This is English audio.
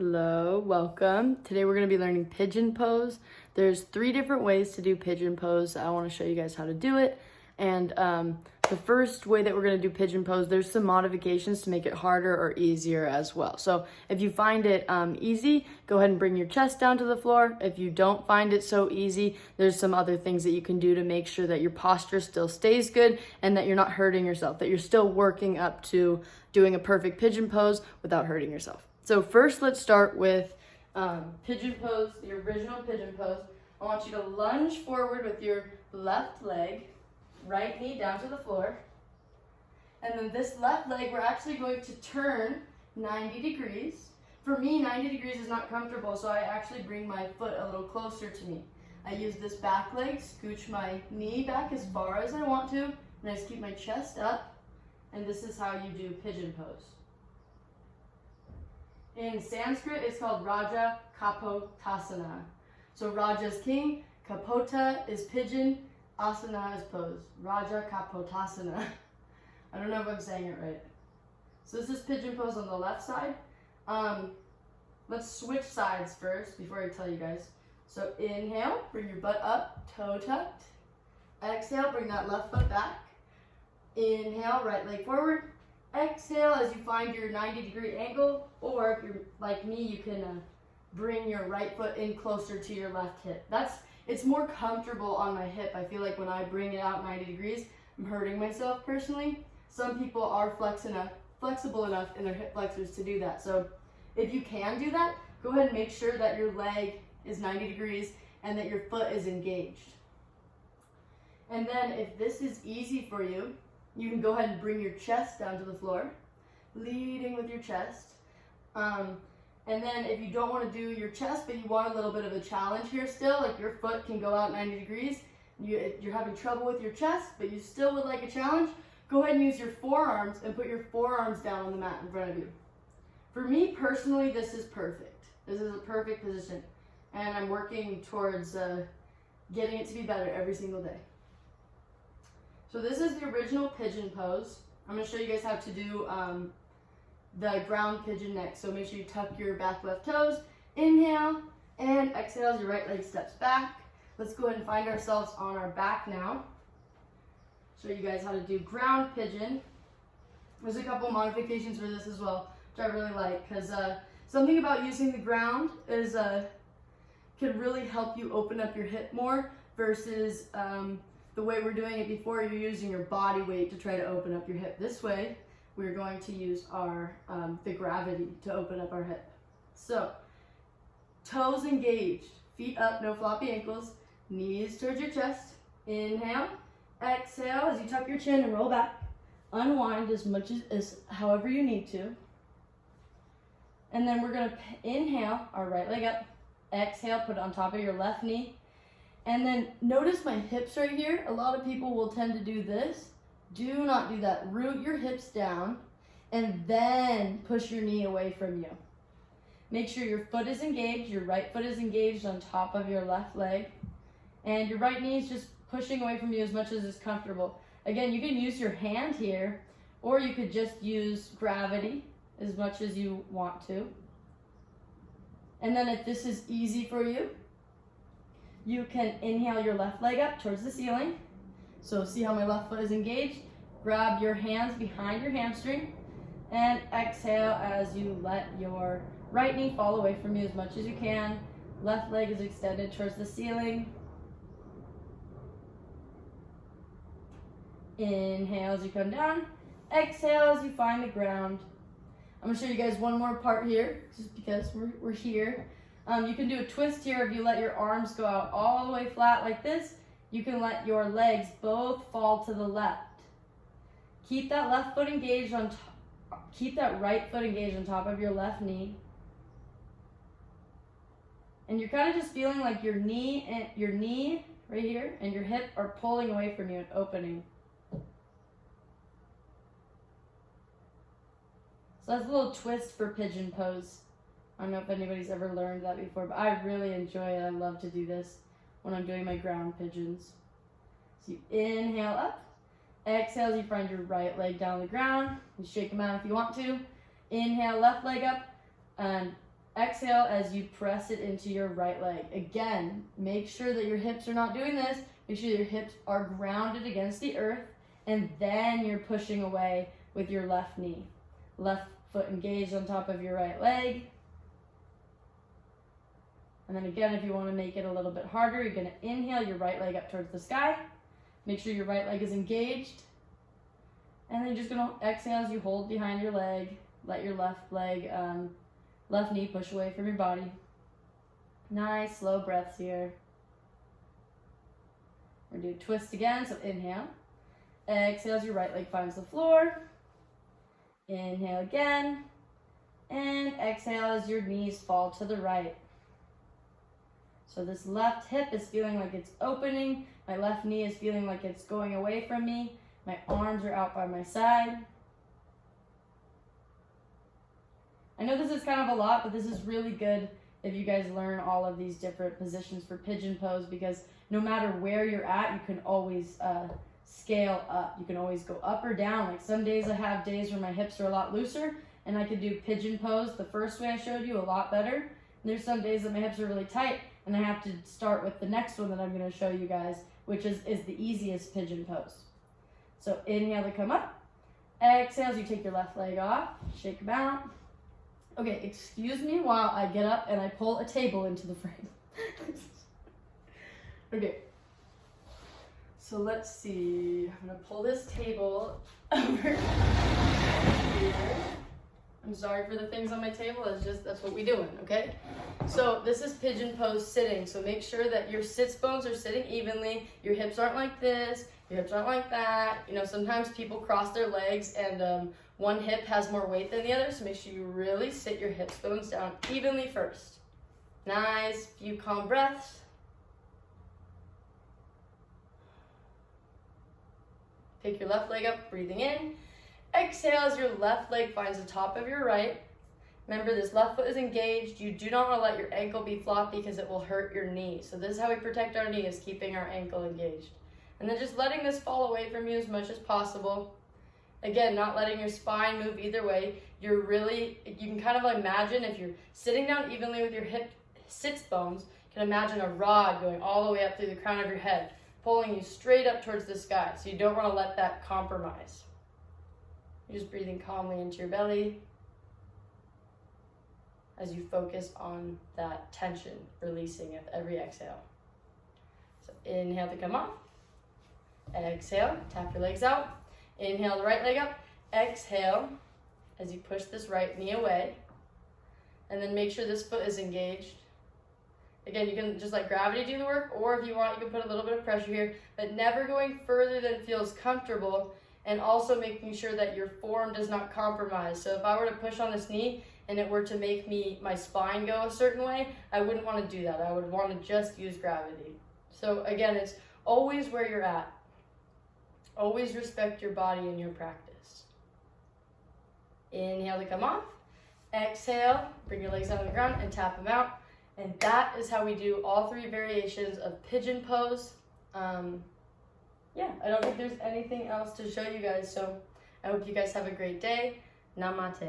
Hello, welcome. Today we're going to be learning pigeon pose. There's 3 different ways to do pigeon pose. I want to show you guys how to do it. And the first way that we're going to do pigeon pose, there's some modifications to make it harder or easier as well. So if you find it easy, go ahead and bring your chest down to the floor. If you don't find it so easy, there's some other things that you can do to make sure that your posture still stays good and that you're not hurting yourself, that you're still working up to doing a perfect pigeon pose without hurting yourself. So first, let's start with pigeon pose, the original pigeon pose. I want you to lunge forward with your left leg, right knee down to the floor. And then this left leg, we're actually going to turn 90 degrees. For me, 90 degrees is not comfortable, so I actually bring my foot a little closer to me. I use this back leg, scooch my knee back as far as I want to, and I just keep my chest up. And this is how you do pigeon pose. In Sanskrit, it's called RAJAKAPOTASANA. So Raja is king, Kapota is pigeon, asana is pose. RAJAKAPOTASANA. I don't know if I'm saying it right. So this is pigeon pose on the left side. Let's switch sides first before I tell you guys. So inhale, bring your butt up, toe tucked. Exhale, bring that left foot back. Inhale, right leg forward. Exhale as you find your 90-degree angle, or if you're like me, you can bring your right foot in closer to your left hip. It's more comfortable on my hip. I feel like when I bring it out 90 degrees, I'm hurting myself personally. Some people are flexible enough in their hip flexors to do that. So if you can do that, go ahead and make sure that your leg is 90 degrees and that your foot is engaged. And then if this is easy for you, you can go ahead and bring your chest down to the floor, leading with your chest. And then if you don't want to do your chest, but you want a little bit of a challenge here still, like your foot can go out 90 degrees, you're having trouble with your chest, but you still would like a challenge, go ahead and use your forearms and put your forearms down on the mat in front of you. For me personally, this is perfect. This is a perfect position. And I'm working towards getting it to be better every single day. So this is the original pigeon pose. I'm going to show you guys how to do the ground pigeon next. So make sure you tuck your back left toes. Inhale and exhale as your right leg steps back. Let's go ahead and find ourselves on our back now. Show you guys how to do ground pigeon. There's a couple modifications for this as well, which I really like, because something about using the ground is can really help you open up your hip more versus the way we're doing it before. You're using your body weight to try to open up your hip. This way, we're going to use our the gravity to open up our hip. So, toes engaged, feet up, no floppy ankles, knees towards your chest. Inhale, exhale as you tuck your chin and roll back. Unwind as much as however you need to. And then we're going to inhale, our right leg up. Exhale, put it on top of your left knee. And then notice my hips right here. A lot of people will tend to do this. Do not do that. Root your hips down and then push your knee away from you. Make sure your foot is engaged. Your right foot is engaged on top of your left leg. And your right knee is just pushing away from you as much as is comfortable. Again, you can use your hand here, or you could just use gravity as much as you want to. And then if this is easy for you, you can inhale your left leg up towards the ceiling. So see how my left foot is engaged? Grab your hands behind your hamstring and exhale as you let your right knee fall away from you as much as you can. Left leg is extended towards the ceiling. Inhale as you come down. Exhale as you find the ground. I'm going to show you guys one more part here, just because we're here. You can do a twist here if you let your arms go out all the way flat like this. You can let your legs both fall to the left. Keep that left foot engaged on top. Keep that right foot engaged on top of your left knee. And you're kind of just feeling like your knee right here and your hip are pulling away from you and opening. So that's a little twist for pigeon pose. I don't know if anybody's ever learned that before, but I really enjoy it. I love to do this when I'm doing my ground pigeons. So you inhale up. Exhale as you find your right leg down on the ground. You shake them out if you want to. Inhale, left leg up. And exhale as you press it into your right leg. Again, make sure that your hips are not doing this. Make sure your hips are grounded against the earth, and then you're pushing away with your left knee. Left foot engaged on top of your right leg. And then again, if you want to make it a little bit harder, you're going to inhale your right leg up towards the sky. Make sure your right leg is engaged. And then you're just going to exhale as you hold behind your leg. Let your left leg, left knee push away from your body. Nice, slow breaths here. We're going to do a twist again, so inhale. Exhale as your right leg finds the floor. Inhale again. And exhale as your knees fall to the right. So this left hip is feeling like it's opening. My left knee is feeling like it's going away from me. My arms are out by my side. I know this is kind of a lot, but this is really good if you guys learn all of these different positions for pigeon pose, because no matter where you're at, you can always scale up. You can always go up or down. Like some days I have days where my hips are a lot looser and I could do pigeon pose the first way I showed you a lot better. And there's some days that my hips are really tight and I have to start with the next one that I'm going to show you guys, which is the easiest pigeon pose. So inhale to come up. Exhale as you take your left leg off. Shake them out. Okay, excuse me while I get up and I pull a table into the frame. Okay. So let's see. I'm going to pull this table over here. I'm sorry for the things on my table. That's what we're doing, okay? So this is pigeon pose sitting. So make sure that your sits bones are sitting evenly. Your hips aren't like this. Your hips aren't like that. You know, sometimes people cross their legs and one hip has more weight than the other. So make sure you really sit your hips bones down evenly first. Nice, few calm breaths. Take your left leg up, breathing in. Exhale as your left leg finds the top of your right. Remember, this left foot is engaged. You do not want to let your ankle be floppy because it will hurt your knee. So this is how we protect our knee, is keeping our ankle engaged. And then just letting this fall away from you as much as possible. Again, not letting your spine move either way. You can kind of imagine if you're sitting down evenly with your hip sits bones, you can imagine a rod going all the way up through the crown of your head, pulling you straight up towards the sky. So you don't want to let that compromise. You're just breathing calmly into your belly as you focus on that tension, releasing with every exhale. So inhale to come up. Exhale, tap your legs out. Inhale the right leg up. Exhale as you push this right knee away. And then make sure this foot is engaged. Again, you can just let gravity do the work, or if you want, you can put a little bit of pressure here, but never going further than feels comfortable, and also making sure that your form does not compromise. So if I were to push on this knee and it were to make my spine go a certain way, I wouldn't want to do that. I would want to just use gravity. So again, it's always where you're at. Always respect your body and your practice. Inhale to come off. Exhale, bring your legs down on the ground and tap them out. And that is how we do all three variations of pigeon pose. Yeah, I don't think there's anything else to show you guys. So I hope you guys have a great day. Namah Te.